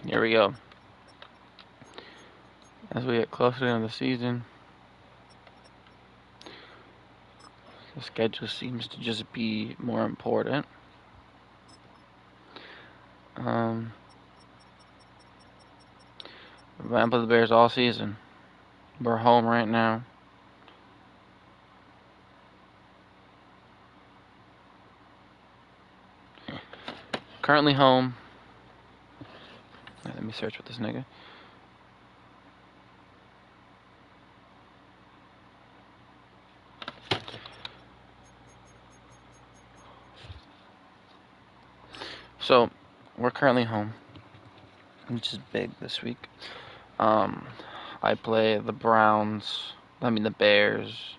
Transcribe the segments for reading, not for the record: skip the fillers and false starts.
Here we go. As we get closer to the end of the season, the schedule seems to just be more important. We've been with the Bears all season. We're home right now. Currently home. Let me search with this nigga. So, we're currently home, which is big this week. I play the Bears,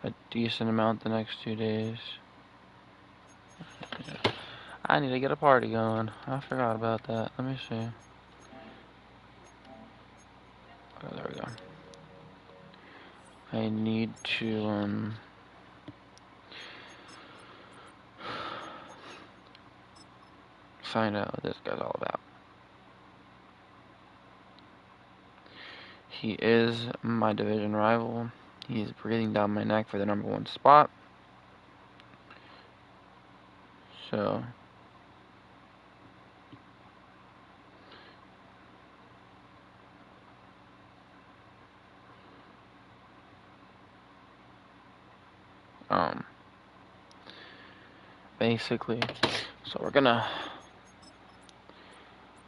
a decent amount the next 2 days. I need to get a party going. I forgot about that. Let me see. Oh, there we go. I need to, find out what this guy's all about. He is my division rival. He's breathing down my neck for the #1 spot. So, basically, so we're gonna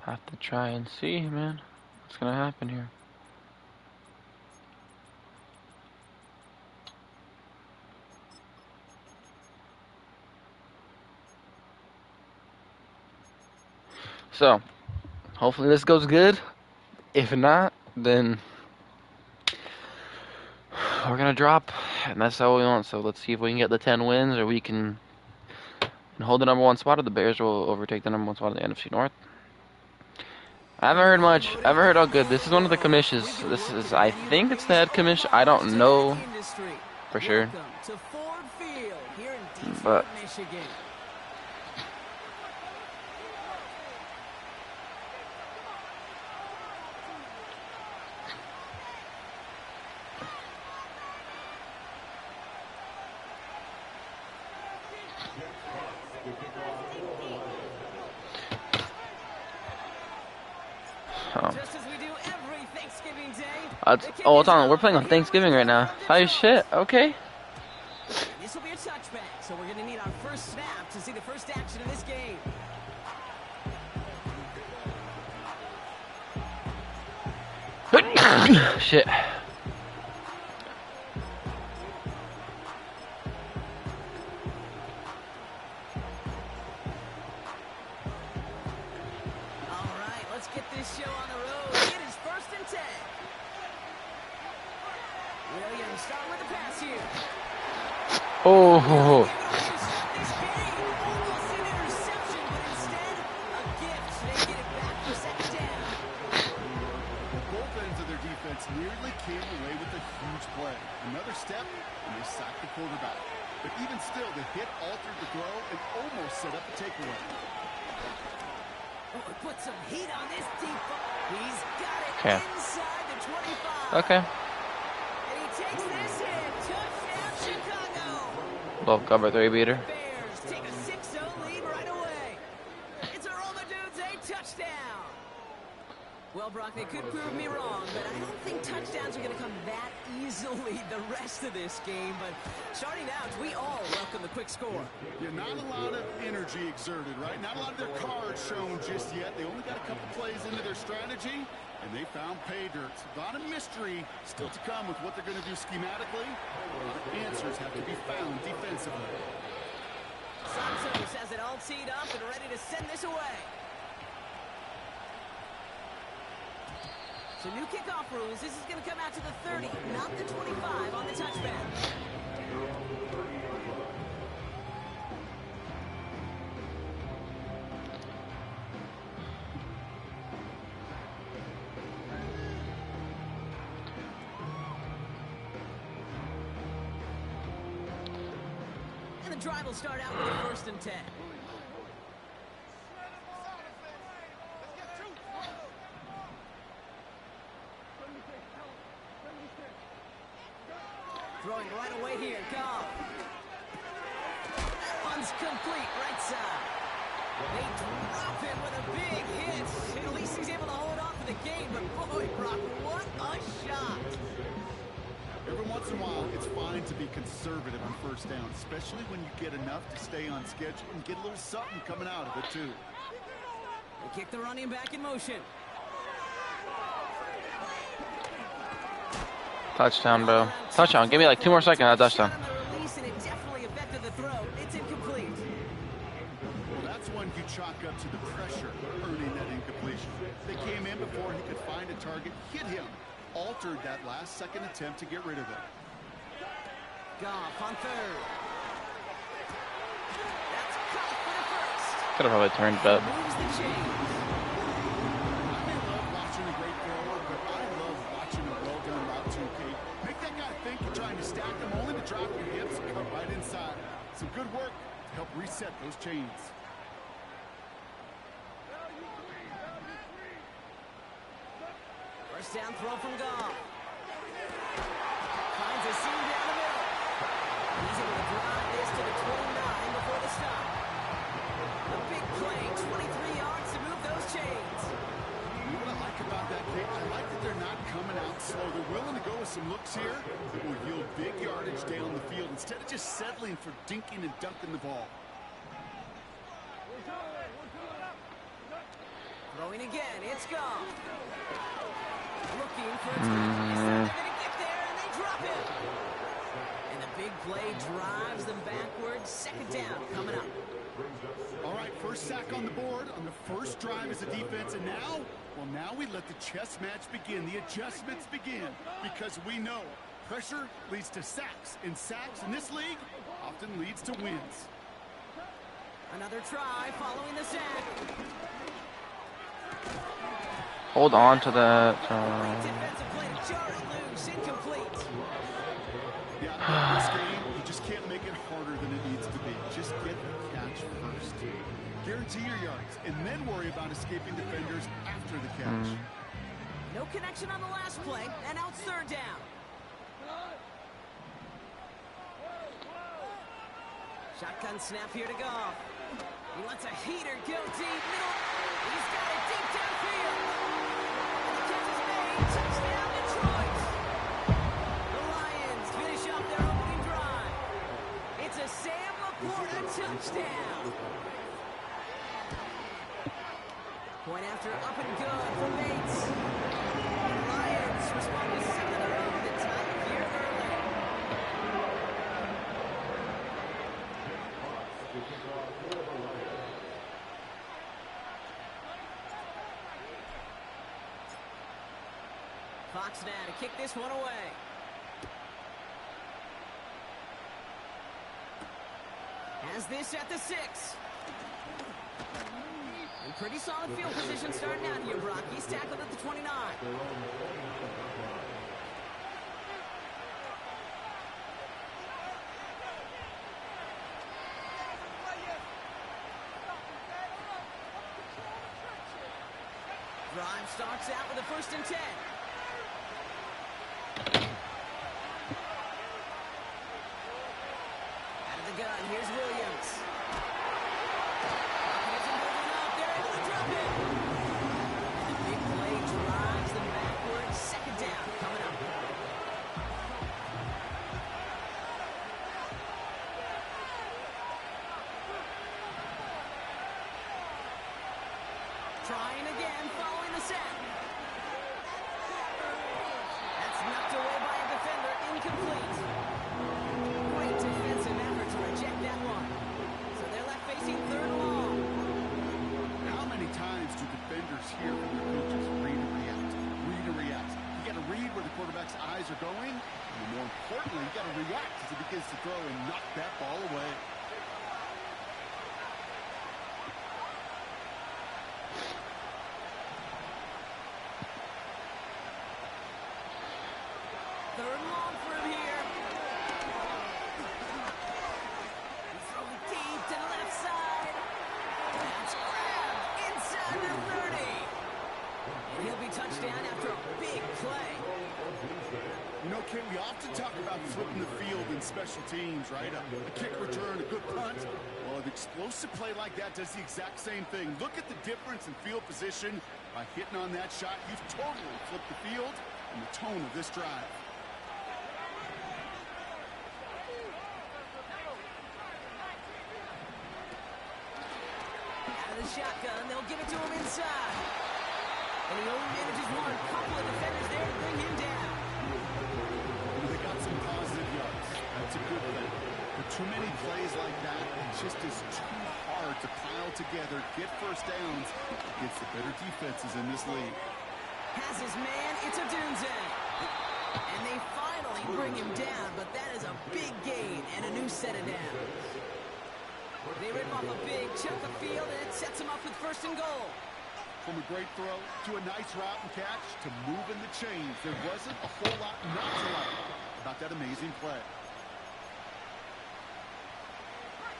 have to try and see, man, what's gonna happen here. So, hopefully this goes good. If not, then we're gonna drop, and that's all we want. So let's see if we can get the 10 wins, or we can hold the #1 spot, or the Bears will overtake the #1 spot in the NFC North. I haven't heard much. I haven't heard how good. This is one of the commissions. This is, I think it's the head commish. I don't know for sure. But oh, it's on. We're playing on Thanksgiving right now. Oh shit. Okay. This will be a touchback, so we're going to need our first snap to see the first action in this game. Shit. All right, let's get this show on the road. It is 1st and 10. Williams starting with the pass here. Oh. Nearly came away with a huge play. Another step, and they sacked the quarterback. But even still, the hit altered the throw and almost set up a takeaway. Oh, put some heat on this deep ball. He's got it inside the 25. Okay. And he takes this hit. Touchdown, Chicago. Little cover 3 beater. Bears take a 6-0 lead right away. It's a roll of dudes, a touchdown. Well, Brock, they could prove me wrong, but I don't think touchdowns are going to come that easily the rest of this game. But starting out, we all welcome the quick score. Yeah, not a lot of energy exerted, right? Not a lot of their cards shown just yet. They only got a couple plays into their strategy, and they found pay dirt. A lot of mystery still to come with what they're going to do schematically. Answers have to be found defensively. Santos has it all teed up and ready to send this away. So new kickoff rules. This is going to come out to the 30, not the 25 on the touchback. And the drive will start out with a 1st and 10. Throwing right away here. Goff. That one's complete. Right side. They drop him with a big hit. At least he's able to hold on for the game. But boy, Brock, what a shot. Every once in a while, it's fine to be conservative on first down, especially when you get enough to stay on schedule and get a little something coming out of it, too. They kick the running back in motion. Touchdown, bro. Touchdown. Give me like 2 more seconds. Touchdown. It definitely affected the throw. It's incomplete. Well, that's one you chalk up to the pressure earning that incompletion. They came in before he could find a target, hit him, altered that last-second attempt to get rid of it. Goff on third. That's caught for the first. Could have probably turned, but Moves the chains. I may love watching a great thrower, but I love watching a well-done route too, Kate. Make that guy think you're trying to stack them, only to drop your hips and come right inside. Some good work to help reset those chains. First down throw from Goff. Finds a seam down the middle. He's able to drive this to the 29 before the stop. A big play, 23 yards to move those chains. You know what I like about that, Kate? I like that they're not coming out slow. They're willing to go with some looks here that will yield big yardage down the field instead of just settling for dinking and dunking the ball. Throwing again, it's Goff. Looking for a touchdown. They're going to get there, and they drop it. And the big play drives them backwards. Second down coming up. All right, first sack on the board on the first drive as a defense, and now, well, now we let the chess match begin. The adjustments begin because we know pressure leads to sacks, and sacks in this league often leads to wins. Another try following the sack. hold on to that. Defensive play to Jarry loose, incomplete. Yeah, this game, you just can't make it harder than it needs to be. Just get the catch first. Guarantee your yards, and then worry about escaping defenders after the catch. No connection on the last play, and now it's third down. Shotgun snap here to Goff. He wants a heater, go deep, middle. He's got it deep downfield. And the catch is made. Touchdown, Detroit. The Lions finish off their opening drive. It's a Sam Laporta touchdown. Point after up and good for Bates. The Lions respond to 7 in a row to tie it here early. Fox now to kick this one away. Has this at the 6. And pretty solid field position starting out here, Brock. He's tackled at the 29. Drive starts out with a 1st and 10. Out of the gun, here's Williams. Isn't moving up, they're able to drop it. And the big play drives them backwards. 2nd down coming up. Trying again, following the set. That's knocked away by a defender, incomplete. Great defensive effort to reject that one. So they're left facing 3rd and long. How many times do defenders hear from their coaches read and react? Read and react. You got to read where the quarterback's eyes are going, and more importantly, you got to react as he begins to throw and knock that ball away. Third and long for him here. He's throwing deep to the left side. That's grabbed inside the 30. And he'll be touched down after a big play. You know, Kate, we often talk about flipping the field in special teams, right? A kick return, a good punt. Well, an explosive play like that does the exact same thing. Look at the difference in field position. By hitting on that shot, you've totally flipped the field and the tone of this drive. Out of the shotgun, they'll give it to him inside. And he only manages one. Couple of defenders there to bring him down. They got some positive yards. That's a good thing. But too many plays like that, it just is too hard to pile together, get first downs against the better defenses in this league. Has his man, it's a doomsday. And they finally bring him down, but that is a big gain and a new set of downs. They rip off a big chunk of field, and it sets him up with 1st and goal. From a great throw to a nice route and catch to moving the chains, there wasn't a whole lot not to like about that amazing play.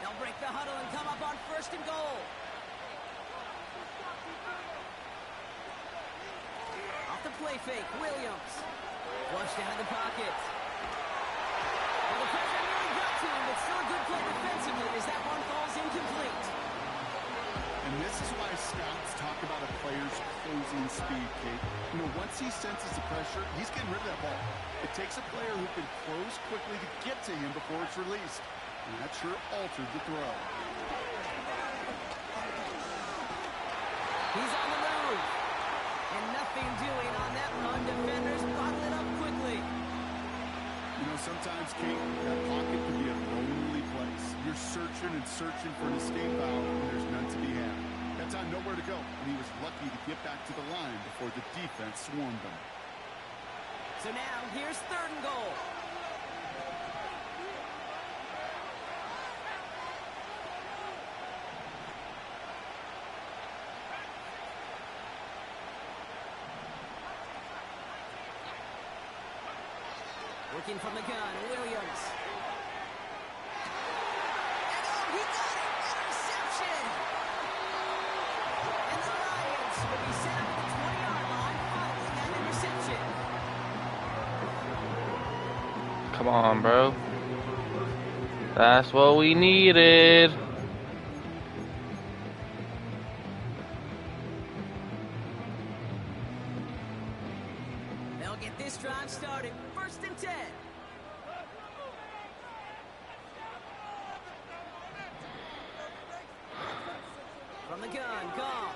They'll break the huddle and come up on 1st and goal. Off the play fake, Williams. Flushed out of the pocket. Well, the pressure really got to him, but still a good play defensively as that one falls incomplete. And this is why scouts talk about a player's closing speed, Kate. You know, once he senses the pressure, he's getting rid of that ball. It takes a player who can close quickly to get to him before it's released. And that sure altered the throw. He's on the move. And nothing doing on that run. Defenders bottle it up quickly. You know, sometimes, Kate, that pocket can be a lonely place. You're searching and searching for an escape valve, and there's none to be had. That time, nowhere to go, and he was lucky to get back to the line before the defense swarmed him. So now, here's 3rd and goal. Working from the gun, Williams. And oh, he got it! Interception! And the Lions will be set up at the 20-yard line following that interception. Come on, bro. That's what we needed. They'll get this drive started. 1st and 10. From the gun, Goff.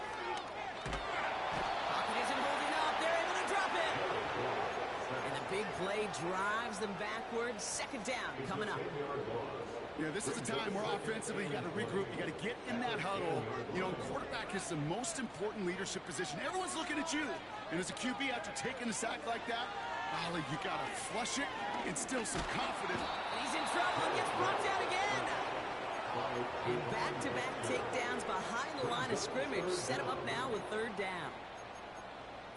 Pocket isn't holding up. They're able to drop it. And the big play drives them backwards. 2nd down coming up. Yeah, this is a time where offensively you got to regroup, you got to get in that huddle. You know, quarterback is the most important leadership position. Everyone's looking at you. And as a QB, after taking a sack like that, golly, you got to flush it, instill some confidence. He's in trouble and gets brought down again. And back-to-back takedowns behind the line of scrimmage. Set him up now with 3rd down.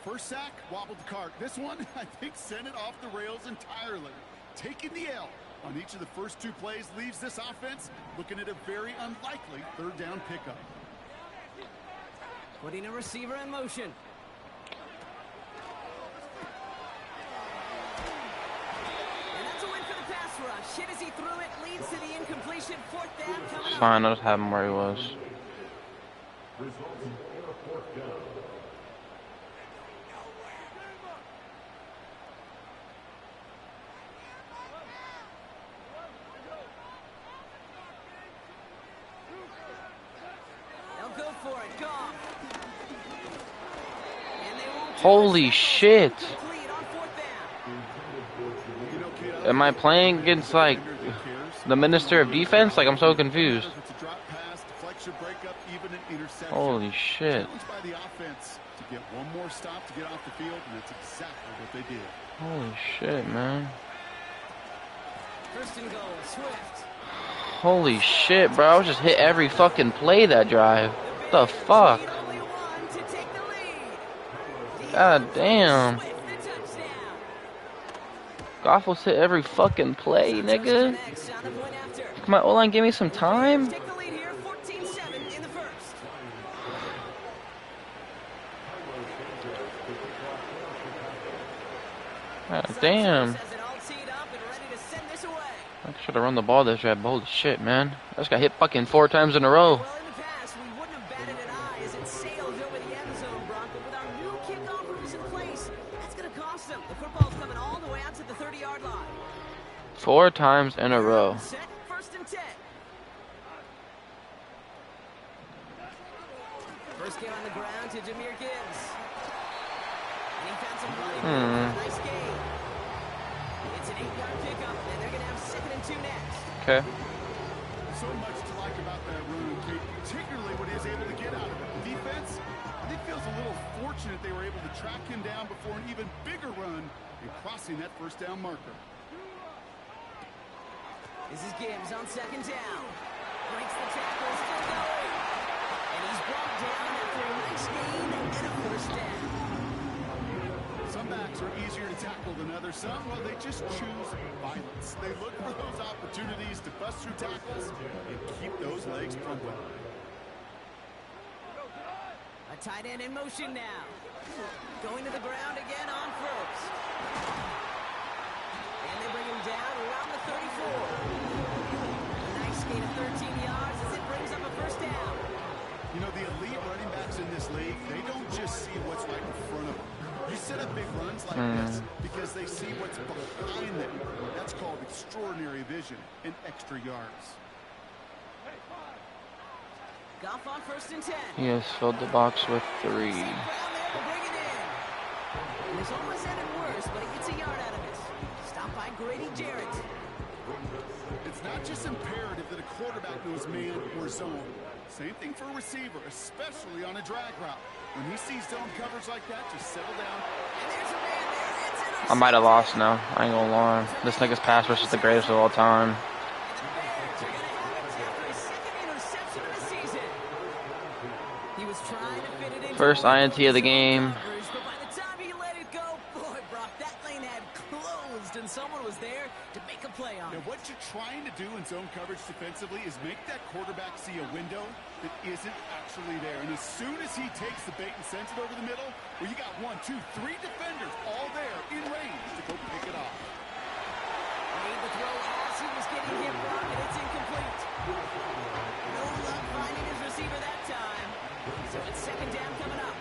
First sack, wobbled the cart. This one, I think, sent it off the rails entirely. Taking the L on each of the first 2 plays leaves this offense looking at a very unlikely 3rd down pickup. Putting a receiver in motion. And that's a win for the pass rush. Hit as he threw it, leads to the incompletion. 4th down coming up. Fine, I'll just have him where he was. They'll go for it. Goff. And they won't do Holy it. shit. Complete on 4th down. You know, kid, Am I playing against, like, the Minister of Defense? Like, I'm so confused. It's a drop pass, deflection, breakup, even an interception. Holy shit. Challenged by the offense to get one more stop to get off the field, and that's exactly what they did. Holy shit, man. 1st and goal. Swift. Holy shit, bro. I just hit every fucking play that drive. What the fuck? Need only one to take the lead. God damn. Swift, the touchdown. Goff was hit every fucking play, nigga. Next on the point after. Come on, O-line, give me some time. Take the lead here, 14-7 in the 1st. God damn. Has it all teed up and ready to send this away. I should have run the ball this drive. Holy shit, man. I just got hit fucking 4 times in a row. Well, in the past, we wouldn't have batted an eye as it sails over the end zone, Brock. But with our new kickoff rules in place, that's going to cost them. The football's coming all the way out to the 30-yard line. 4 times in a row. Set, 1st and 10. First get on the ground to Jahmyr Gibbs. And he found some running room. Nice gain. It's an 8-yard pickup, and they're going to have 2nd and 2 next. Okay. So much to like about that run, Kate, particularly what he was able to get out of it. The defense, I think, feels a little fortunate they were able to track him down before an even bigger run and crossing that 1st down marker. This is Gibbs on 2nd down. Breaks the tackle, still going. And he's brought down after a nice gain and a 1st down. Some backs are easier to tackle than others. Some, well, they just choose violence. They look for those opportunities to bust through tackles and keep those legs pumping. A tight end in motion now. Going to the ground again on 1st. And they bring him down around the 34. A nice gain of 13 yards as it brings up a 1st down. You know, the elite running backs in this league, they don't just see what's right in front of them. You set up big runs like this because they see what's behind them. That's called extraordinary vision and extra yards. Goff on 1st and 10. He has filled the box with 3. Brown there to bring it in. And this almost ended worse, but he gets a yard out of it. Stopped by Grady Jarrett. It's not just imperative that a quarterback knows man or zone. Same thing for a receiver, especially on a drag route. When he sees zone coverage like that, just settle down. And there's a man there. It's intercepted. I might have lost now. I ain't gonna lie. This nigga's pass rush is the greatest of all time. And the Bears are going to have it after his 2nd interception of the season. He was trying to fit it in. First INT of the game. But by the time he let it go, boy, Brock, that lane had closed, and someone was there to make a play on Now, it. what you're trying to do in zone coverage defensively is make that quarterback see a window that isn't actually there. And as soon as he takes the bait and sends it over the middle, well, you got 1, 2, 3 defenders all there in range to go pick it off. Made the throw as he was getting hit, Brock, and it's incomplete. No luck finding his receiver that time. So it's 2nd down coming up.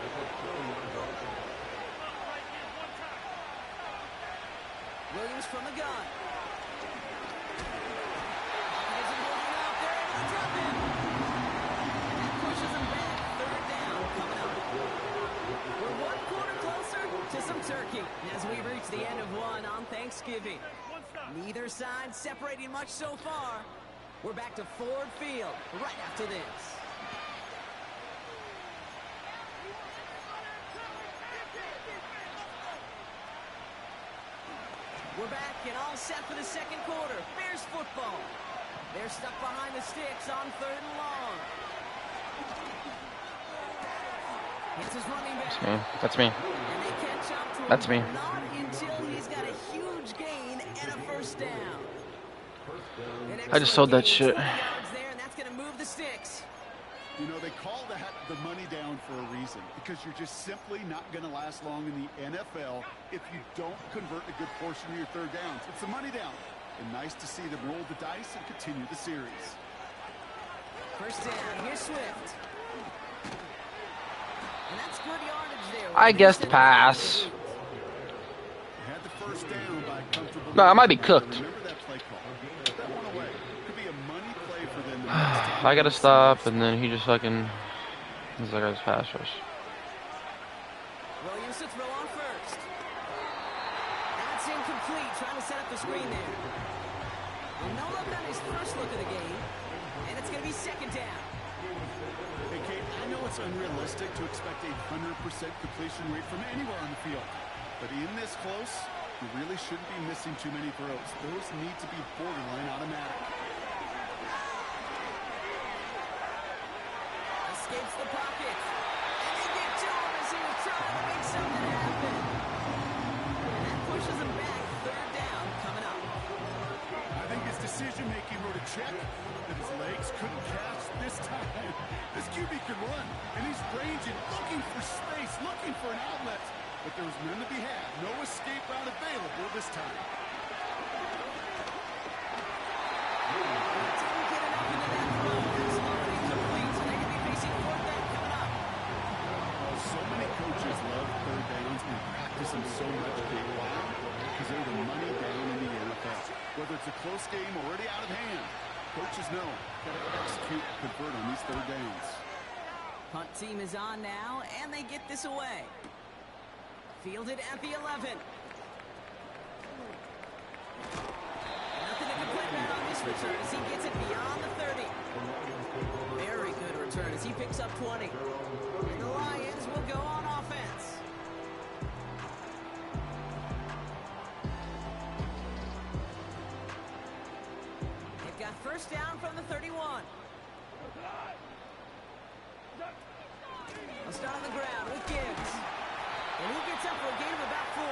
Williams from the gun. Pocket isn't holding up. They're able to drop him. And that pushes him back. 3rd down coming up. We're 1 quarter closer to some turkey as we reach the end of one on Thanksgiving. Neither side separating much so far. We're back to Ford Field right after this. We're back and all set for the 2nd quarter. Bears football. They're stuck behind the sticks on 3rd and long. It's his running back. That's me. And they catch up to him. That's me. Not until he's got a huge gain and a 1st down. I just sold that shit. There, and that's going to move the sticks. You know, they call that the money down for a reason, because you're just simply not going to last long in the NFL if you don't convert a good portion of your 3rd downs. It's the money down. And nice to see them roll the dice and continue the series. 1st down. Here's Swift. And that's good yardage there. I guess the pass. Had the 1st down by comfortable. No, I might be cooked. Remember that play call. Put that one away. Could be a money play for them. I gotta stop, and then he just fucking. He's like his pass rush. Williams to throw on 1st. That's incomplete. Trying to set up the screen there. And no look on his 1st look of the game. And it's going to be 2nd down. Hey, Kate, I know it's unrealistic to expect a 100% completion rate from anywhere on the field. But in this close, you really shouldn't be missing too many throws. Those need to be borderline automatic. Escapes the pocket. And they get to him as he was trying to make something happen. And that pushes him back. 3rd down coming up. I think his decision-making wrote a check that his legs couldn't catch this time. This QB can run, and he's ranging, looking for space, looking for an outlet. but there was none to be had. No escape route available this time. Didn't get enough into that throw. That's low and incomplete, so they could be facing fourth down coming up. Well, so many coaches love third downs and practice them so much. Why? Because they're the money down in the NFL. Whether it's a close game already out of hand, coaches know got to execute, convert on these third downs. Punt team is on now, and they get this away. Fielded at the 11. Nothing to complain about on this return as he gets it beyond the 30. Very good return as he picks up 20. And the Lions will go on offense. They've got first down from the 31. They'll start on the ground with Gibbs. And he gets up for a gain of about 4.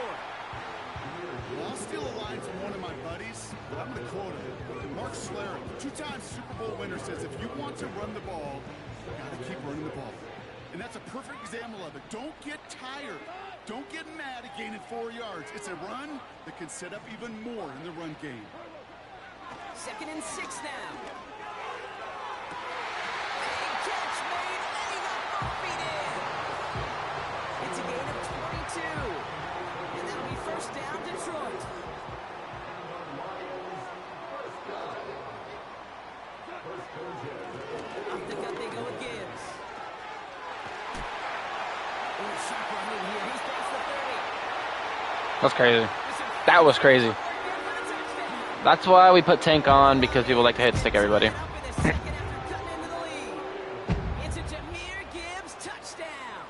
Well, I'll steal a line from one of my buddies, but I'm going to quote him. Mark Schlereth, two-time Super Bowl winner, says if you want to run the ball, you got to keep running the ball. And that's a perfect example of it. Don't get tired. Don't get mad at gaining 4 yards. It's a run that can set up even more in the run game. 2nd and 6 now. Big catch made, and he got both feet in. It's a gain of 22. And that'll be first down, Detroit. Off the gut they go with Gibbs. Ooh, sharp run in here. He's past the 30. That's crazy. That was crazy. That's why we put Tank on, because people like to hit stick everybody. It's a Jahmyr Gibbs touchdown.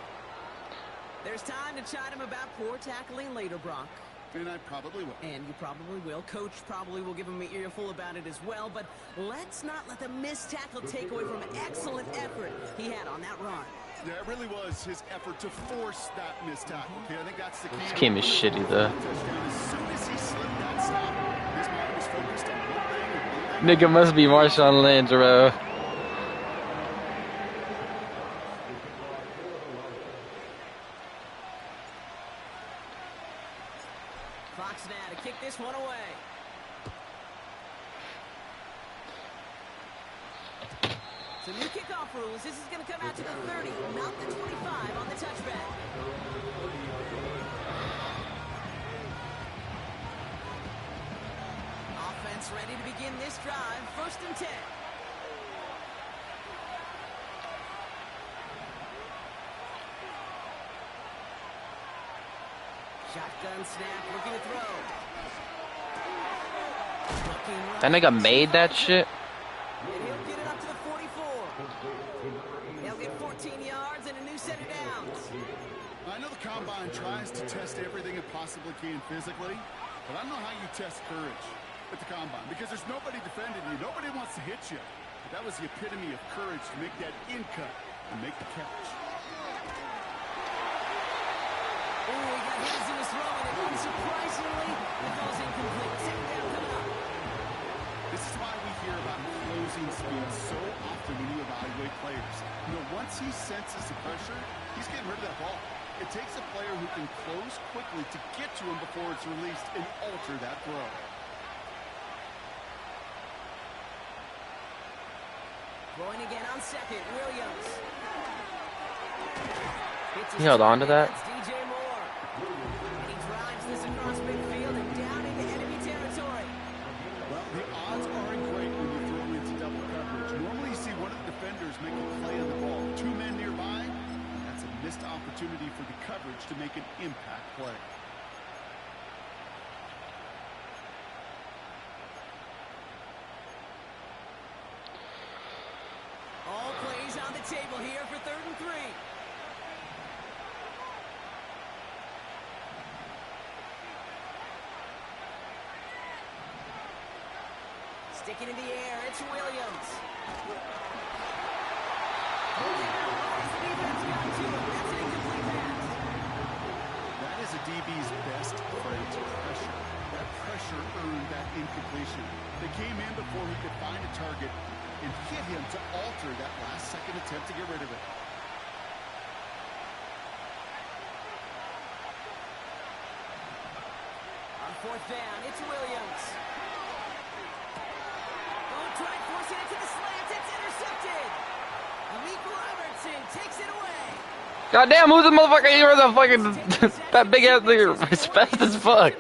There's time to chide him about poor tackling later, Brock. And I probably will. And you probably will. Coach probably will give him an earful about it as well. But let's not let the missed tackle take away from an excellent effort he had on that run. Yeah, it really was his effort to force that missed tackle. Okay, I think that's the key. This game is shitty, though. As soon as he slipped that snap, his mind was focused on one thing and one thing. Nigga must be Marshawn Lynch, bro. Fox now to kick this one away. So new kickoff rules. This is going to come out to the 30, not the 25 on the touchback. Offense ready to begin this drive. 1st and 10. Shotgun snap, looking to throw. That nigga made that shit. And he'll get it up to the 44. They'll get 14 yards and a new set of downs. I know the Combine tries to test everything it possibly can physically, but I don't know how you test courage at the Combine, because there's nobody defending you. Nobody wants to hit you. But that was the epitome of courage to make that in cut and make the catch. Oh, he got hit as he was throwing it. Unsurprisingly, the ball's incomplete. 2nd down coming up. This is why we hear about closing speed so often when you evaluate players. You know, once he senses the pressure, he's getting rid of that ball. It takes a player who can close quickly to get to him before it's released and alter that throw. Going again on 2nd, Williams. He held on to that. That's DJ Moore. And he drives this across midfield and down into enemy territory. Well, the odds aren't great when you throw into double coverage. Normally you see one of the defenders make a play on the ball. 2 men nearby, that's a missed opportunity for the coverage to make an impact play. All plays on the table here for 3rd and 3. Sticking in the air, it's Williams. That is a DB's best friend, pressure. That pressure earned that incompletion. They came in before he could find a target and hit him to alter that last-second attempt to get rid of it. Fourth down, it's Williams. Oh, try forcing it to the slant. It's intercepted. Malik Robertson takes it away. Goddamn, who's the motherfucker? You're the fucking that big ass nigga. It's fast as fuck.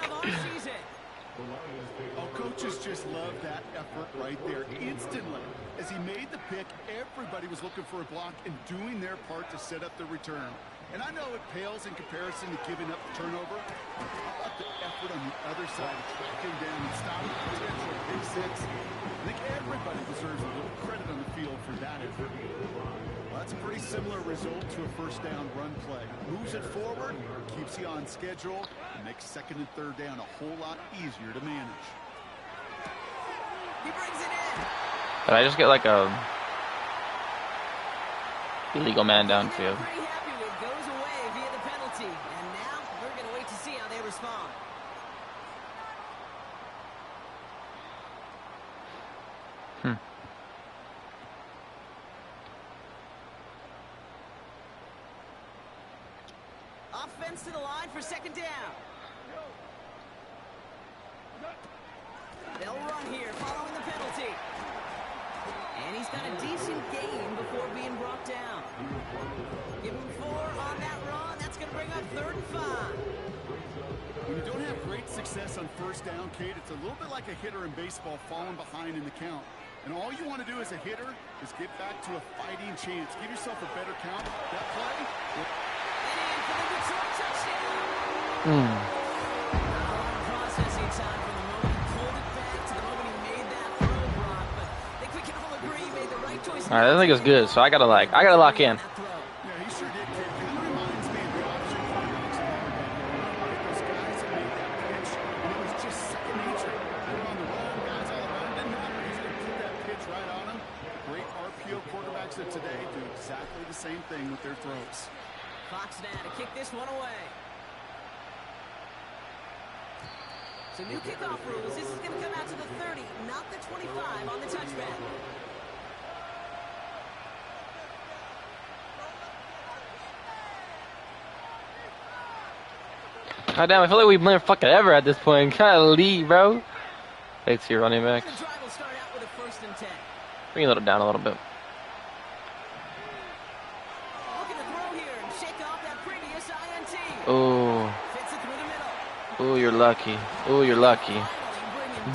Oh, coaches just love that effort right there. Instantly, as he made the pick, everybody was looking for a block and doing their part to set up the return. And I know it pales in comparison to giving up the turnover. How about the effort on the other side, tracking down and stopping the potential big six? I think everybody deserves a little credit on the field for that effort. Well, that's a pretty similar result to a first down run play. Moves it forward, keeps you on schedule, and makes second and third down a whole lot easier to manage. He brings it in. Did I just get like a illegal man downfield? Pretty happy with goes away via the penalty. And now we're going to wait to see how they respond. Offense to the line for second down. They'll run here following the penalty. And he's got a decent gain before being brought down. Give him 4 on that run. That's going to bring up 3rd and 5. When you don't have great success on first down, Kate, it's a little bit like a hitter in baseball falling behind in the count. And all you want to do as a hitter is get back to a fighting chance. Give yourself a better count. That play. And in for the Detroit touchdown. Processing time from the moment he pulled it back to the moment he made that throw, Brock. But I think we can all agree he made the right choice. All right, I think it's good. So I gotta lock in. Yeah, he sure did, Kate. Kind of reminds me of the option quarterbacks in our day. Those guys that made that pitch, and it was just second nature. They were on the run, guys all around. It didn't matter. He's going to put that pitch right on him. Great RPO quarterbacks of today do exactly the same thing with their throws. Fox now to kick this one away. So new kickoff rules. This is going to come out to the 30, not the 25 on the touchback. God damn, I feel like we've been fucking ever at this point. Kind of lead, bro. It's your running back. The drive will start out with a 1st and 10. Bring it down a little bit. Looking to throw here and shake off that previous INT. Oh. Fits it through the middle. Oh, you're lucky. Oh, you're lucky.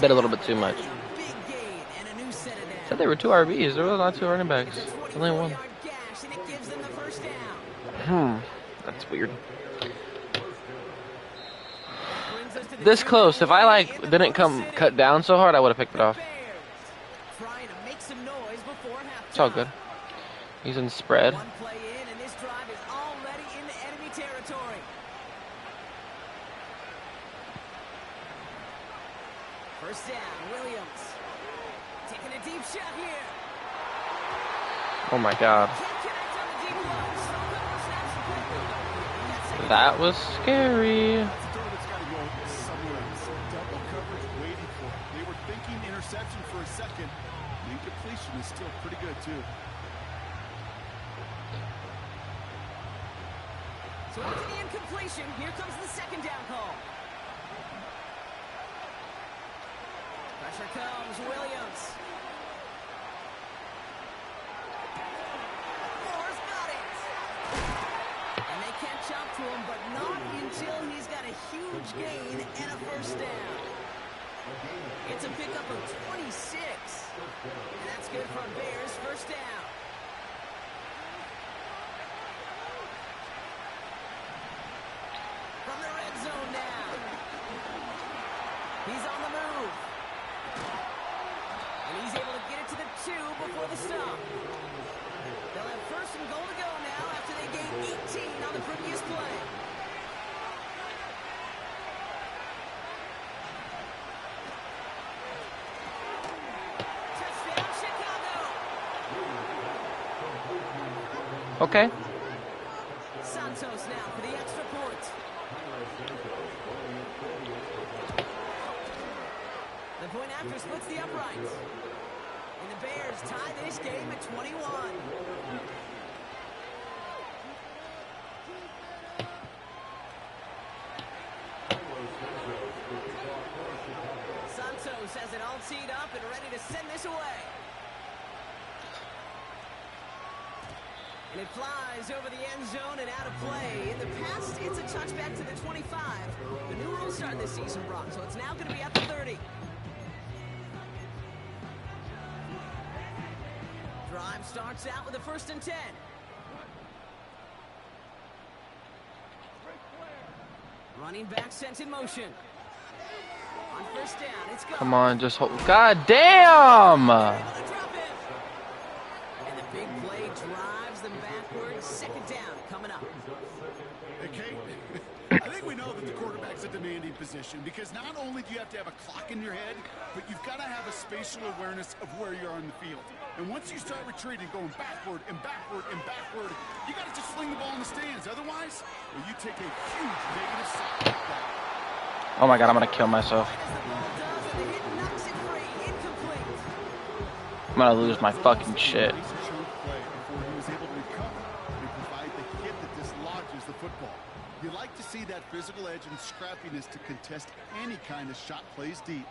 Bet a little bit too much. Big gain and a new set of downs. Said there were 2 RBs. There were not 2 running backs. It's a Only one. 24-yard gash, and it gives them the 1st down. That's weird. Brings us to the This 2 close. If I like in the didn't Motor come City. cut down so hard, I would have picked it off. Bears trying to make some noise before halftime. It's all good. He's in spread. One play in, and this drive is already into enemy territory. First down, Williams. Taking a deep shot here. Oh my god. Can't connect on the deep line. Still couple snaps to play. That was scary. That's a throw that's got to go somewhere else. Double coverage waiting for it. They were thinking interception for a second. The incompletion is still pretty good, too. So after the incompletion, here comes the 2nd down call. Pressure comes, Williams. Moore's got it. And they catch up to him, but not until he's got a huge gain and a 1st down. It's a pickup of 26. And that's good for a Bears 1st down. From the red zone now. He's on the move. And he's able to get it to the 2 before the stop. They'll have 1st and goal to go now after they gained 18 on the previous play. Touchdown, Chicago. Okay. Santos now for the extra point. The point after splits the uprights. And the Bears tie this game at 21. Santos has it all teed up and ready to send this away. And it flies over the end zone and out of play. In the past, it's a touchback to the 25. The new rules starting this season, Brock, so it's now going to be at the 30. Drive starts out with a 1st and 10. Running back sent in motion. On 1st down, it's gone. Come on, just hold. God damn! And the big play drives them backwards. 2nd down coming up. Hey, Kate, I think we know that the quarterback's a demanding position because not only do you have to have a clock in your head, but you've got to have a spatial awareness of where you are in the field. And once you start retreating, going backward and backward and backward, you got to just sling the ball in the stands. Otherwise, well, you take a huge negative sack like that. Oh my god, I'm gonna kill myself. I'm gonna lose my fucking shit. You like to see that physical edge and scrappiness to contest any kind of shot plays deep.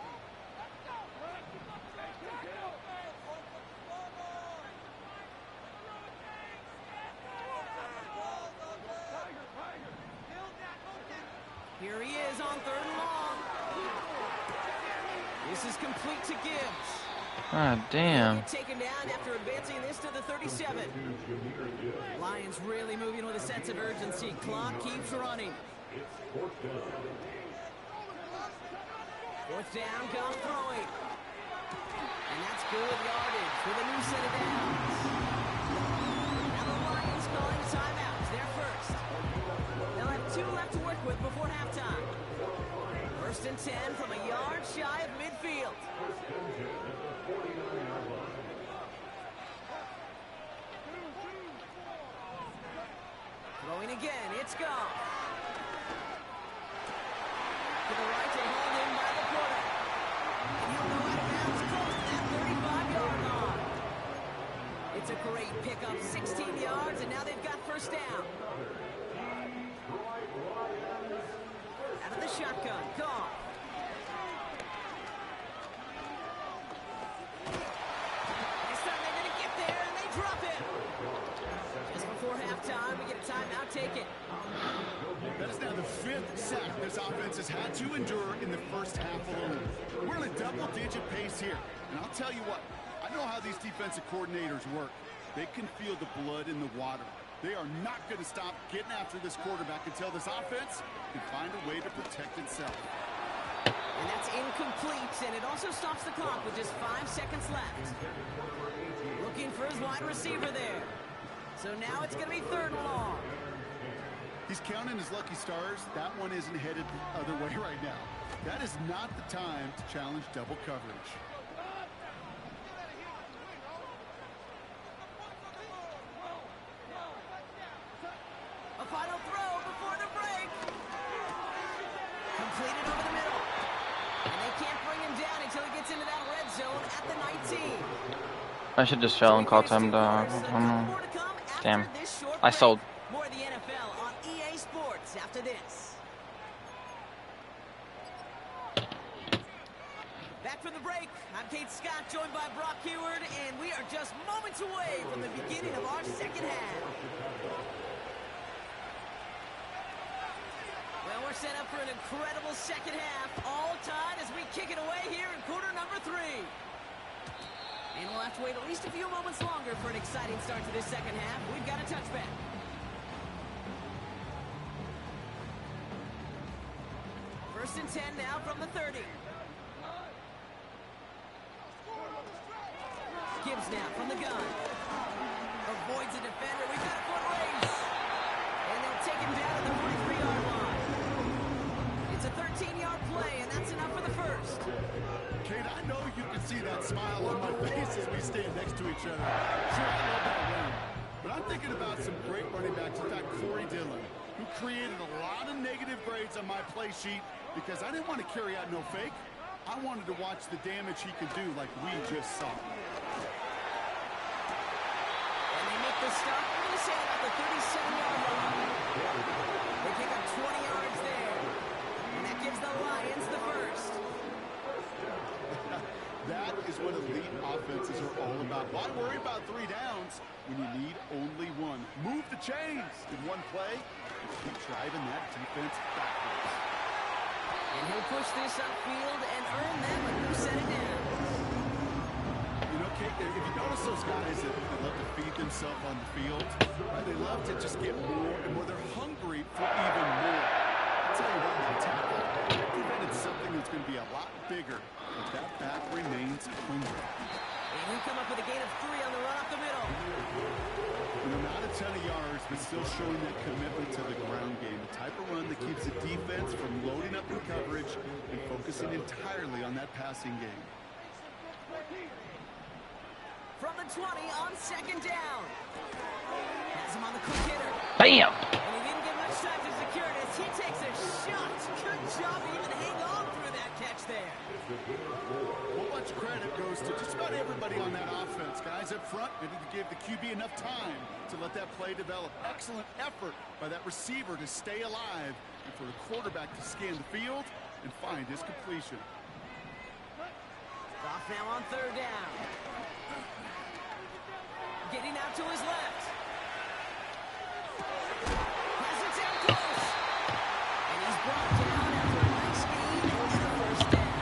Here he is on 3rd and long. This is complete to Gibbs. God damn. Taken down after advancing this to the 37. Lions really moving with a sense of urgency. Clock keeps running. 4th down, Goff throwing. And that's good yardage with a new set of downs. Now the Lions calling timeouts. They're first. They'll have 2 left to work with before halftime. 1st and 10 from a yard shy of midfield. Throwing again, it's gone. To the right to hold him by the quarter. And he'll go out of bounds close to that 35-yard line. It's a great pickup, 16 yards, and now they've got 1st down. Out of the shotgun, gone. This time they're going to get there, and they drop it. Just before halftime, we get a timeout taken. That is now the 5th sack this offense has had to endure in the first half alone. We're in a double-digit pace here. And I'll tell you what, I know how these defensive coordinators work. They can feel the blood in the water. They are not going to stop getting after this quarterback until this offense can find a way to protect itself. And that's incomplete, and it also stops the clock with just 5 seconds left. Looking for his wide receiver there. So now it's going to be 3rd and long. He's counting his lucky stars. That one isn't headed the other way right now. That is not the time to challenge double coverage. A final throw before the break. Completed over the middle. And they can't bring him down until he gets into that red zone at the 19. I should just chill and call time dog. Damn. I sold. More of the NFL on EA Sports after this. Back from the break, I'm Kate Scott, joined by Brock Heward, and we are just moments away from the beginning of our 2nd half. Well, we're set up for an incredible 2nd half, all tied as we kick it away here in quarter number 3. And we'll have to wait at least a few moments longer for an exciting start to this 2nd half. We've got a touchback. First and 10 now from the 30. Gibbs now from the gun. Avoids a defender. We've got a foot race. And they'll take him down at the 43-yard line. It's a 13-yard play, and that's enough for the 1st. Kate, I know you can see that smile on my face as we stand next to each other. Sure, I love that run. But I'm thinking about some great running backs. In fact, Corey Dillon, who created a lot of negative grades on my play sheet because I didn't want to carry out no fake. I wanted to watch the damage he could do like we just saw. And they make the stop, I'm going to say about the 37-yard line. They pick up 20 yards there. And that gives the what elite offenses are all about. Why worry about 3 downs when you need only one? Move the chains in one play and keep driving that defense backwards. And he'll push this upfield and earn them a new set of downs. You know, Kate, if you notice those guys that love to feed themselves on the field, right, they love to just get more and more. They're hungry for even more. I'll tell you what, that tackle prevented something that's going to be a lot bigger, but that back remains hungry. And he'll come up with a gain of 3 on the run up the middle. You know, not a ton of yards, but still showing that commitment to the ground game. The type of run that keeps the defense from loading up in coverage and focusing entirely on that passing game. From the 20 on 2nd down. Has him on the quick hitter. Bam! And he didn't get much time to secure it as he takes a shot. Good job to even hang on through that catch there. Well, much credit goes to just about everybody on that offense. Guys up front needed to give the QB enough time to let that play develop. Excellent effort by that receiver to stay alive and for the quarterback to scan the field and find his completion. Off now on 3rd down. Getting out to his left. Has it down close. And he's brought down after a nice gain and a 1st down.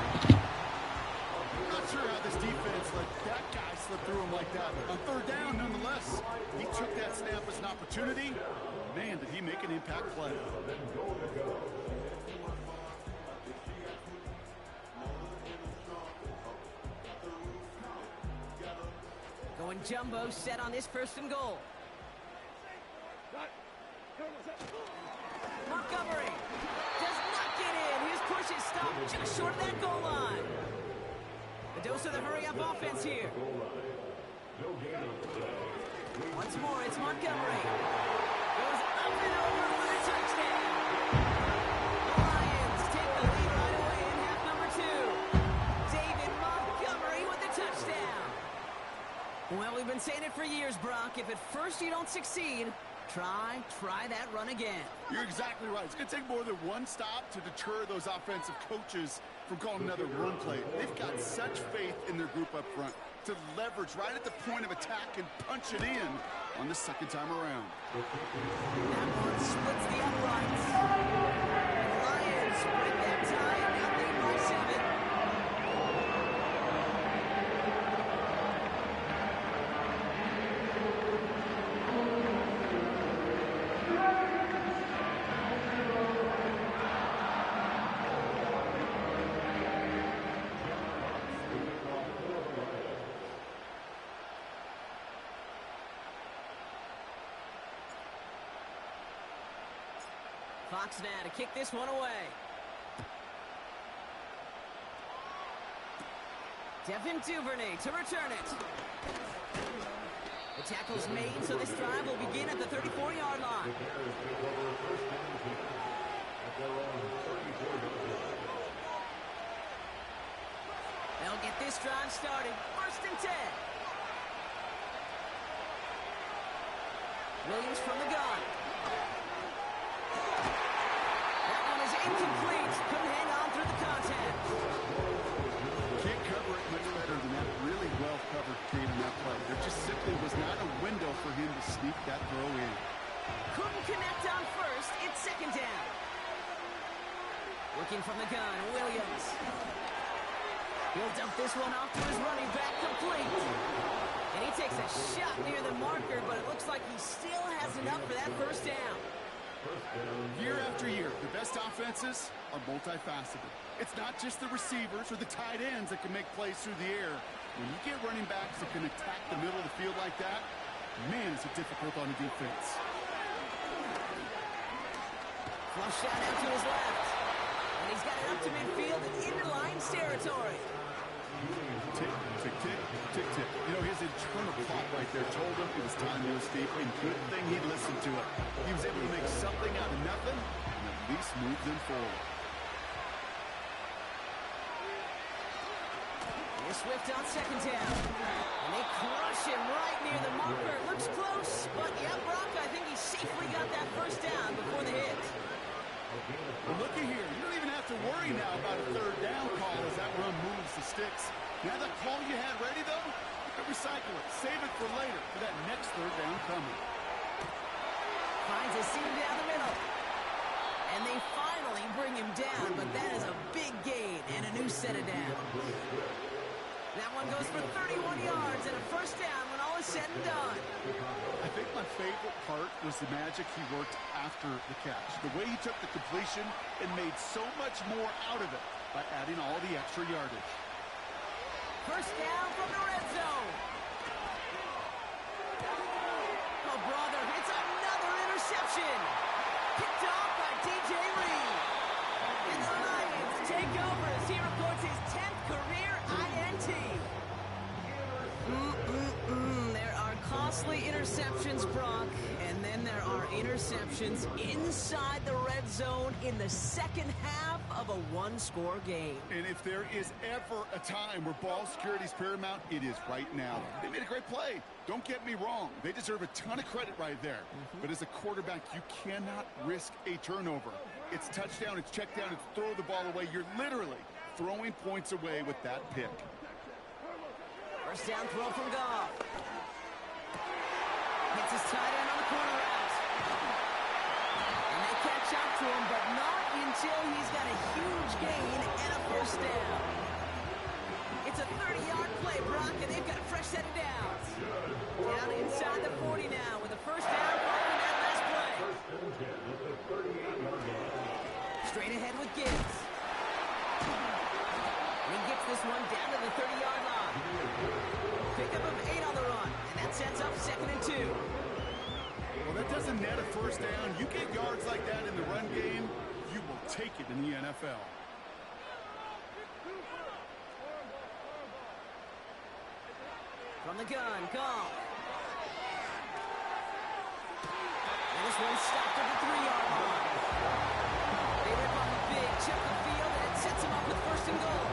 I'm not sure how this defense let that guy slip through him like that. On 3rd down, nonetheless, he took that snap as an opportunity. Man, did he make an impact play. Going jumbo set on this 1st and goal. Montgomery does not get in. His push is stopped just short of that goal line. The dose of the hurry-up offense here. Once more, it's Montgomery. Goes up and over for the touchdown. The Lions take the lead right away in half number 2. David Montgomery with the touchdown. Well, we've been saying it for years, Brock. If at first you don't succeed, try that run again. You're exactly right. It's going to take more than one stop to deter those offensive coaches from calling another run play. They've got such faith in their group up front to leverage right at the point of attack and punch it in on the 2nd time around. That one splits the uprights. The Lions break that tie and now lead by 7. Fox now to kick this one away. Devin Duvernay to return it. The tackle's made, so this drive will begin at the 34-yard line. They'll get this drive started. 1st and 10. Williams from the gun. Incomplete. Couldn't hang on through the contact. Can't cover it much better than that. Really well covered Kate in that play. There just simply was not a window for him to sneak that throw in. Couldn't connect on 1st. It's 2nd down. Working from the gun, Williams. He'll dump this one off to his running back, complete. And he takes a shot near the marker, but it looks like he still has enough for that 1st down. Year after year, the best offenses are multifaceted. It's not just the receivers or the tight ends that can make plays through the air. When you get running backs that can attack the middle of the field like that, man, is it difficult on the defense. Flush shot out to his left. And he's got it up to midfield and into Lions territory. Tick, tick, tick, tick, tick. You know, his internal clock right there told him it was time to go steep, and good thing he listened to it. He was able to make something out of nothing and at least move them forward. Here's Swift on 2nd down. And they crush him right near the marker. It looks close, but yeah, Brock, I think he safely got that 1st down before the hit. Well, looky here. You don't even have to worry now about a 3rd down call as that run moves the sticks. Now that call you had ready, though, you can recycle it. Save it for later for that next third down coming. Finds a seam down the middle. And they finally bring him down, but that is a big gain and a new set of downs. That one goes for 31 yards and a first down when all is said and done. I think my favorite part was the magic he worked after the catch. The way he took the completion and made so much more out of it by adding all the extra yardage. First down from the red zone. Oh, brother, it's another interception. Picked off by DJ Reed. And the Lions take over as he records his 10th career INT. There are costly interceptions, Brock, and then there are interceptions inside the red zone in the second half of a one-score game. And if there is ever a time where ball security is paramount, it is right now. They made a great play. Don't get me wrong. They deserve a ton of credit right there. But as a quarterback, you cannot risk a turnover. It's touchdown, it's check down, it's throw the ball away. You're literally throwing points away with that pick. First down throw from Goff. Hits his tight end on the corner route. And they catch up to him, but not until he's got a huge gain and a first down. It's a 30-yard play, Brock, and they've got a fresh set of downs. Down inside the 40 now with a first down following that last play. Straight ahead with Gibbs. And he gets this one down to the 30-yard line. Pickup of 8 on the run, and that sets up 2nd and 2. Well, that doesn't net a first down. You get yards like that in the run game, you will take it in the NFL. From the gun, Goff. And this one's stopped at the 3-yard line. They rip off a big chip of the field, and it sets him up with 1st and goal.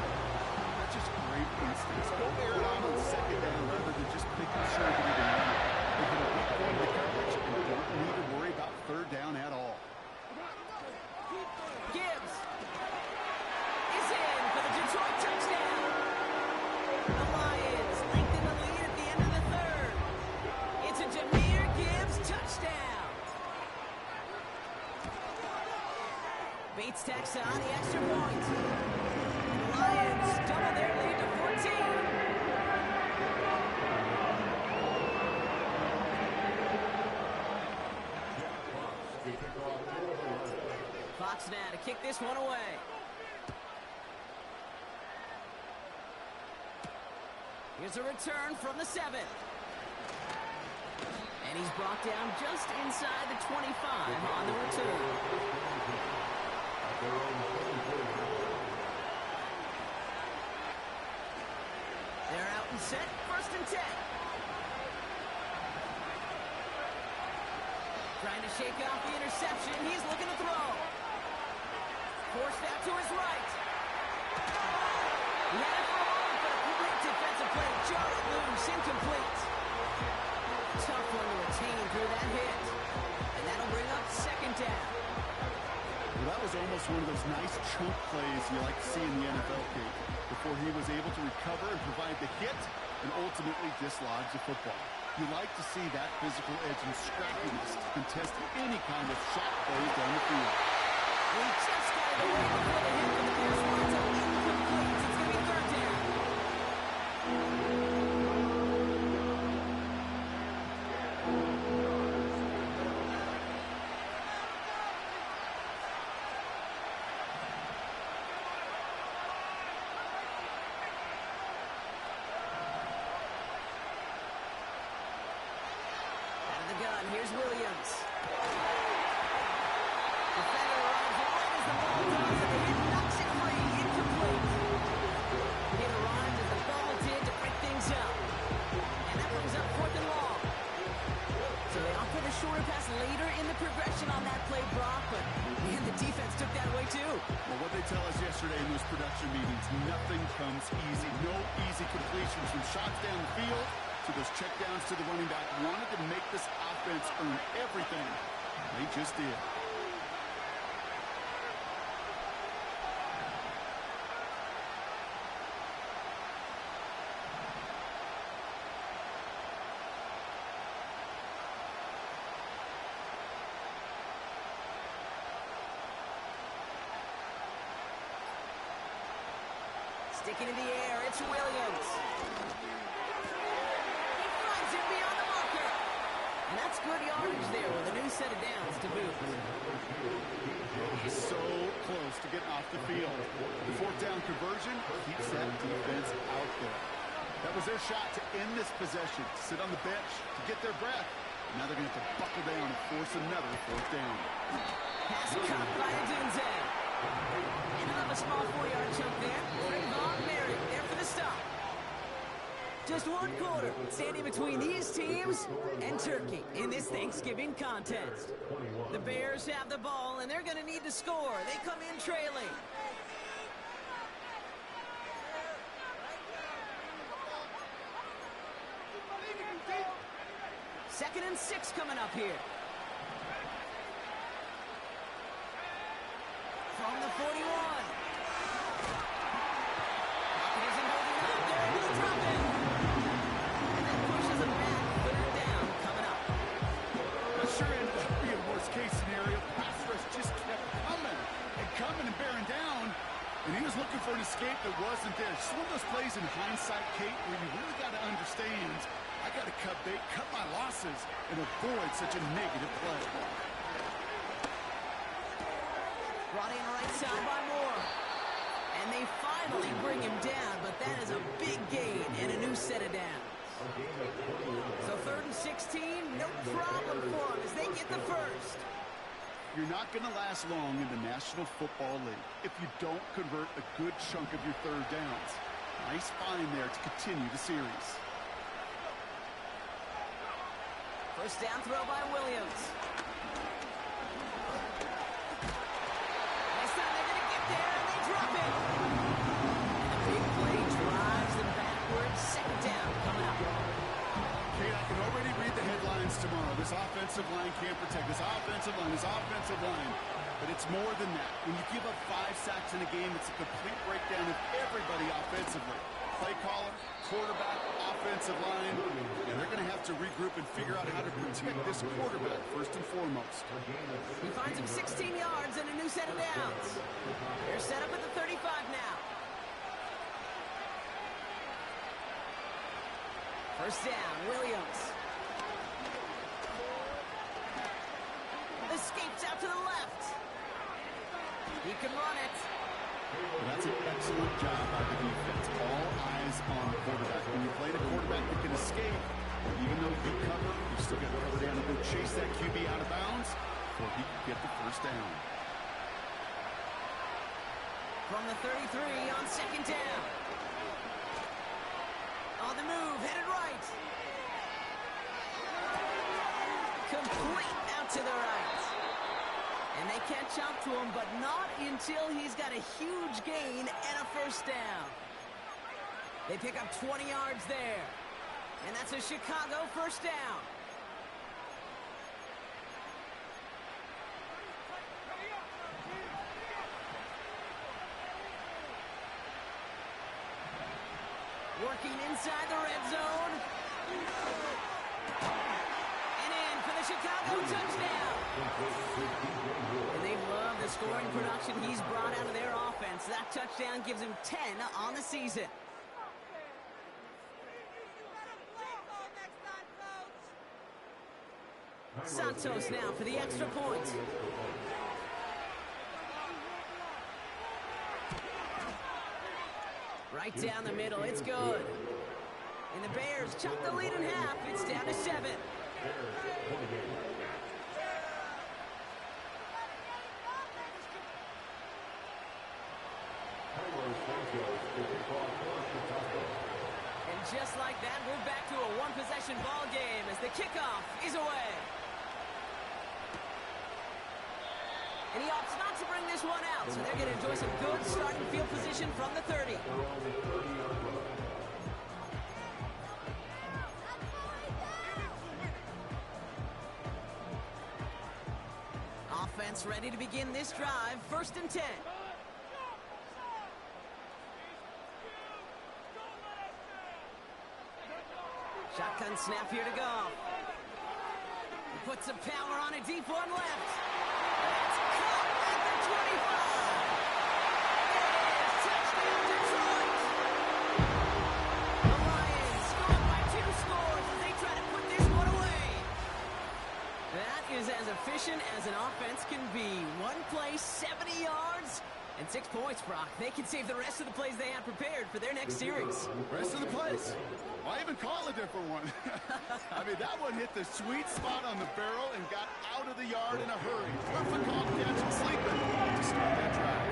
That's just great instincts. Go air it on second down rather than just making sure that you can run it. They put a weak point in the coverage and don't need to worry about third down at all. Gibbs is in for the Detroit touchdown. The Lions lengthen the lead at the end of the third. It's a Jahmyr Gibbs touchdown. Bates tacks on the extra point. The Lions double their lead to 14. Fox now to kick this one away. Here's a return from the 7. And he's brought down just inside the 25 on the return. They're out and set, 1st and 10. Trying to shake off the interception. He's looking to throw. Forced out to his right. He had it for a moment, but a great defensive play. Jarred loose, incomplete. Tough one to retain through that hit. And that'll bring up 2nd down. Well, that was almost one of those nice chunk plays you like to see in the NFL, Kate, before he was able to recover and provide the hit and ultimately dislodge the football. You like to see that physical edge and scrappiness to contest any kind of shot plays down the field. He just got it away before the hit, but the Bears winds up incomplete. It's going to be 3rd down. Gun. Here's Williams. Defender arrives right as the ball does, and the hit knocks it free. Incomplete. Hit arrived as the ball did to break things up. And that brings up 4th and long. So they offer the shorter pass later in the progression on that play, Brock, but man, the defense took that away too. Well, what they tell us yesterday in those production meetings, nothing comes easy. No easy completions from shots down the field to those checkdowns to the running back. Wanted to make this offense earn everything. They just did. Sticking in the air, it's Williams. He flies it beyond the marker. And that's good yardage there with a new set of downs to boot. He's so close to getting off the field. The fourth down conversion keeps that defense out there. That was their shot to end this possession, sit on the bench to get their breath. Now they're going to have to buckle down and force another fourth down. Pass caught by Adunze. And another small 4-yard chunk there. Mary there for the stop. Just one quarter standing between these teams and Turkey in this Thanksgiving contest. The Bears have the ball, and they're going to need to score. They come in trailing. Second and 6 coming up here. From the 41. Pocket isn't holding up. They're able to drop it. And that pushes them back. Third down coming up. That sure ended up being a worst-case scenario. Pass rush just kept coming and bearing down. And he was looking for an escape that wasn't there. Just one of those plays in hindsight, Kate, where you really got to understand, I got to cut bait, cut my losses, and avoid such a negative play. Brought in right side by Moore. And they finally bring him down, but that is a big gain and a new set of downs. So 3rd and 16, no problem for them as they get the first. You're not going to last long in the National Football League if you don't convert a good chunk of your third downs. Nice find there to continue the series. First down throw by Williams. Next time they're going to get there, and they drop it. And a big play drives them backwards. Second down coming up. Kate, I can already read the headlines tomorrow. This offensive line can't protect. This offensive line. But it's more than that. When you give up 5 sacks in a game, it's a complete breakdown of everybody offensively. Play caller, quarterback, offensive line. And they're going to have to regroup and figure out how to protect this quarterback first and foremost. He finds him 16 yards and a new set of downs. They're set up at the 35 now. First down, Williams. Escapes out to the left. He can run it. That's an excellent job by the defense. All eyes on the quarterback. When you play the quarterback that can escape, even though you cover, you still got to cover down and go chase that QB out of bounds before he can get the first down. From the 33 on second down. On the move, headed right. Complete out to the right. And they catch up to him, but not until he's got a huge gain and a first down. They pick up 20 yards there. And that's a Chicago first down. Working inside the red zone. And in for the Chicago touchdown. And they love the scoring production he's brought out of their offense. That touchdown gives him 10 on the season. Santos now for the extra point. Right down the middle, it's good. And the Bears chop the lead in half. It's down to 7. And just like that, we're back to a one-possession ball game as the kickoff is away. And he opts not to bring this one out, so they're going to enjoy some good starting field position from the 30. Offense ready to begin this drive, 1st and 10. Shotgun snap here to go. He puts some power on a deep one left. It's caught at the 25. Touchdown Detroit. And 6 points, Brock. They can save the rest of the plays they had prepared for their next series. Rest of the plays? Why even call a different one? I mean, that one hit the sweet spot on the barrel and got out of the yard in a hurry. Perfect call catch and sleeping to start that drive.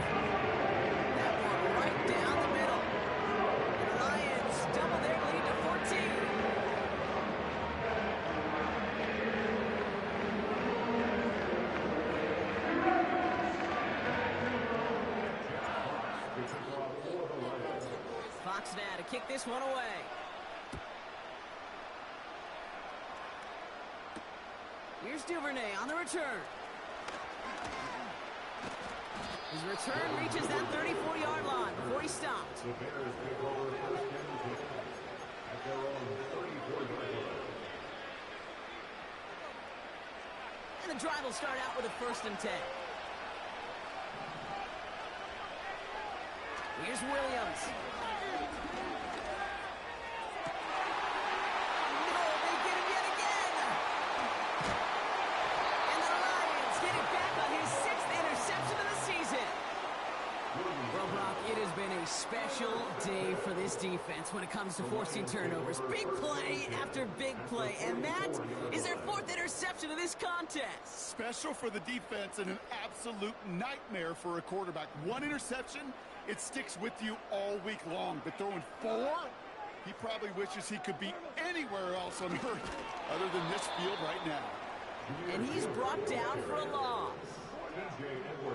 That one right down the middle. And the Lions double their lead to 14. Fox now to kick this one away. Here's Duvernay on the return. His return reaches that 34-yard line before he stopped. The Bears take over first and 10 at their own 34-yard line. And the drive will start out with a 1st and 10. Here's Williams. No, they get him yet again. And the Lions get it back on his 6th interception of the season. Well, Brock, it has been a special day for this defense when it comes to forcing turnovers. Big play after big play, and that is their 4th interception of this contest. Special for the defense and an absolute nightmare for a quarterback. 1 interception, it sticks with you all week long. But throwing 4, he probably wishes he could be anywhere else on earth other than this field right now. And he's brought down for a loss.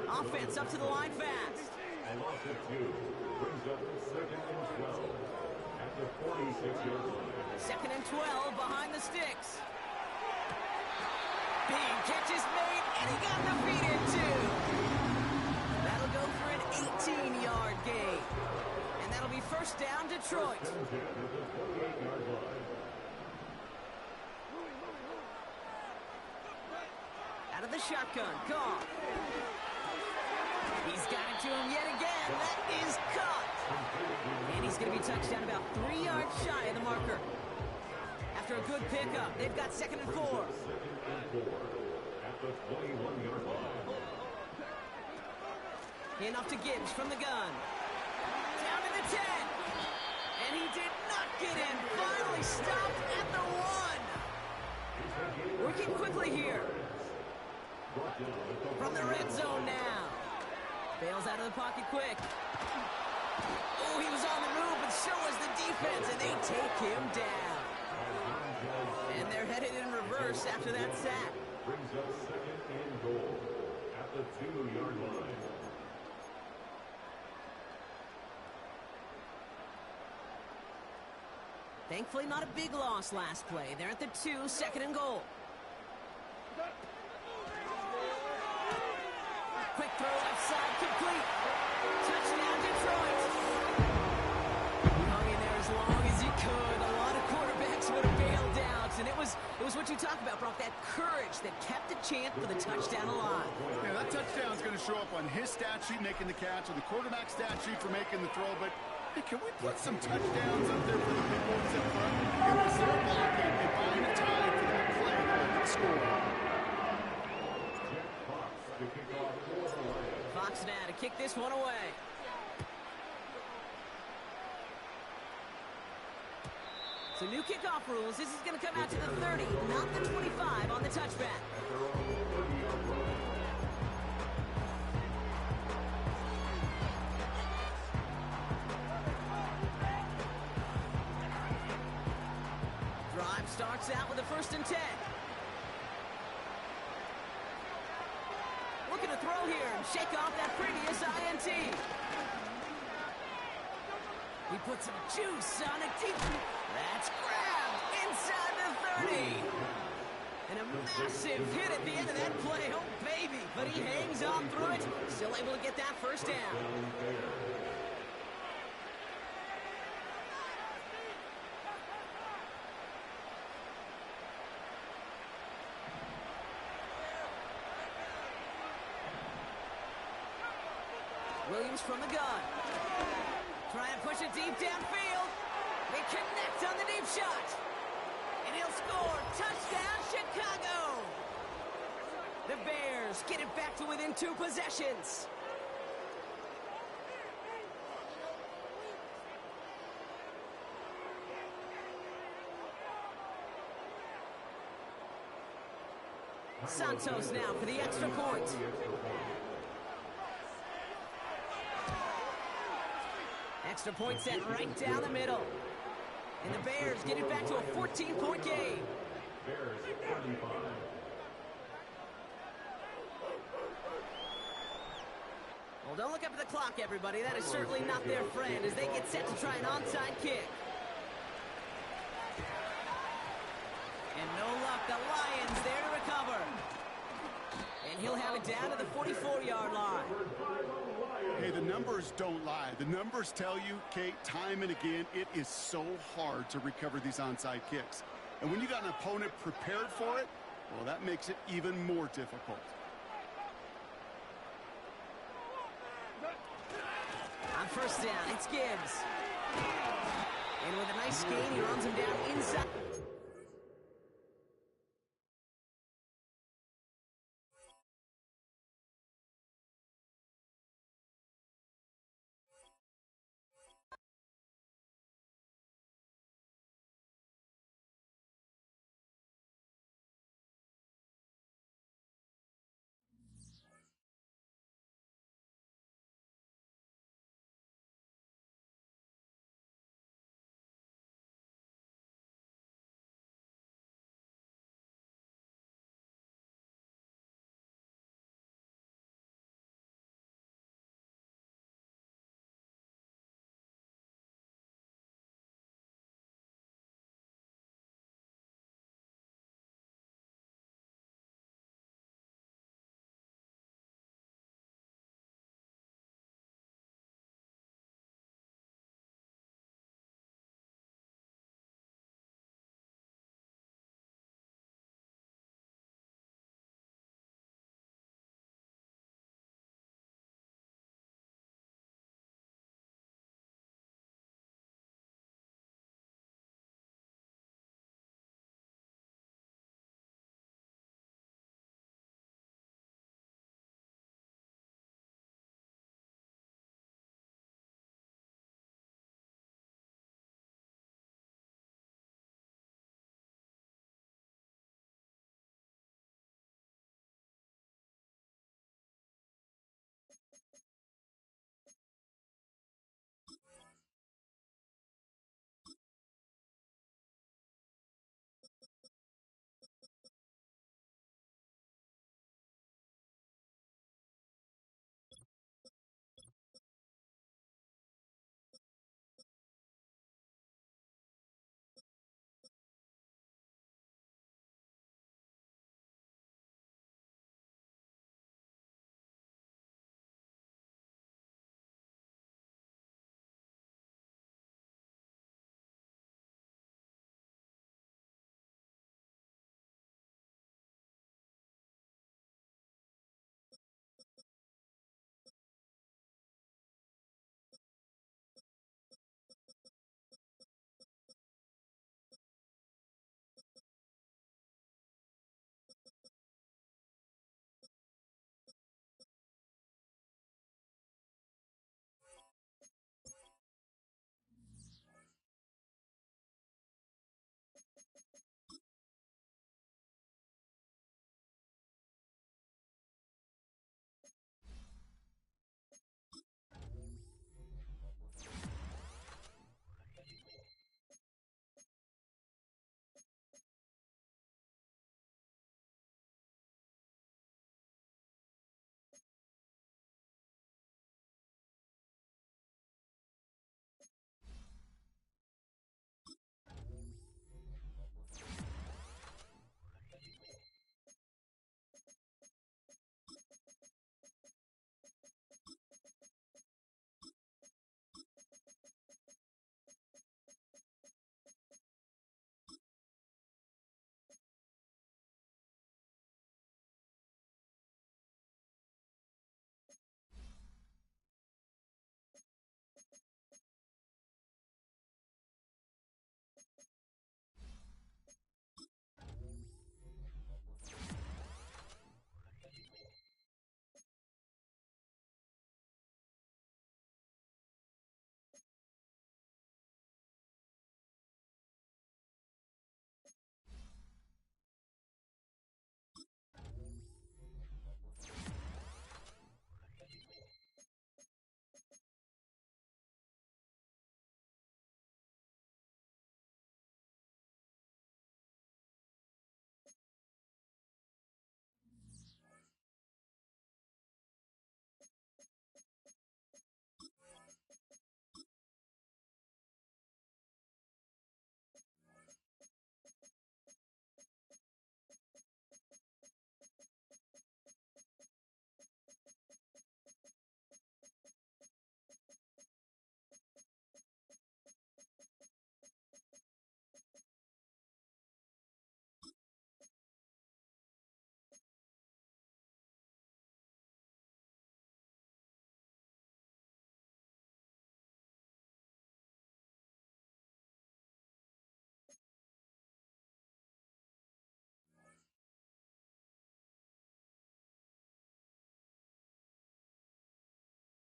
Offense up to the line fast. A loss of 2 brings up 2nd and 12 at the 46-yard line. 2nd and 12 behind the sticks. Big catch is made, and he got the feet in too. That'll go for an 18-yard gain. And that'll be 1st down, Detroit. 10 at the 48-yard line. Out of the shotgun, gone. He's got it to him yet again. That is caught. And he's going to be touched down about 3 yards shy of the marker. After a good pickup, they've got 2nd and 4. 2nd and 4 at the 21-yard line. Hand off to Gibbs from the gun. Down to the 10. And he did not get in. Finally stopped at the 1. Working quickly here. From the red zone now. Bails out of the pocket quick. Oh, he was on the move, but so was the defense, and they take him down. And they're headed in reverse after that sack. Brings up 2nd and goal at the 2-yard line. Thankfully, not a big loss last play. They're at the 2, 2nd and goal. Quick throw left side, complete. Touchdown, Detroit. He hung in there as long as he could. A lot of quarterbacks would have bailed out. And it was what you talk about, Brock, that courage that kept the chant for the touchdown alive. Yeah, that touchdown is going to show up on his stat sheet making the catch, or the quarterback stat sheet for making the throw. But hey, can we put some touchdowns up there for the big boys up front? It was their blocking and buying the time for that play to score. Fox now to kick this one away. So new kickoff rules. This is going to come out to the 30, not the 25 on the touchback. Drive starts out with a 1st and 10. Looking to throw here and shake off that previous INT. He puts some juice on a deep. That's grabbed inside the 30. And a massive hit at the end of that play. Oh, baby. But he hangs on through it. Still able to get that 1st down. Williams from the gun. Try and push it deep downfield. They connect on the deep shot. And he'll score. Touchdown, Chicago. The Bears get it back to within 2 possessions. Santos now for the extra point. Extra point set right down the middle. And the Bears get it back to a 14-point game. Bears 25. Well, don't look up at the clock, everybody. That is certainly not their friend as they get set to try an onside kick. And no luck, the Lions there to recover. And he'll have it down to the 44-yard line. Hey, the numbers don't lie. The numbers tell you, Kate, time and again, it is so hard to recover these onside kicks. And when you got an opponent prepared for it, well, that makes it even more difficult. On first down, it's Gibbs. And with a nice gain, he runs him down inside.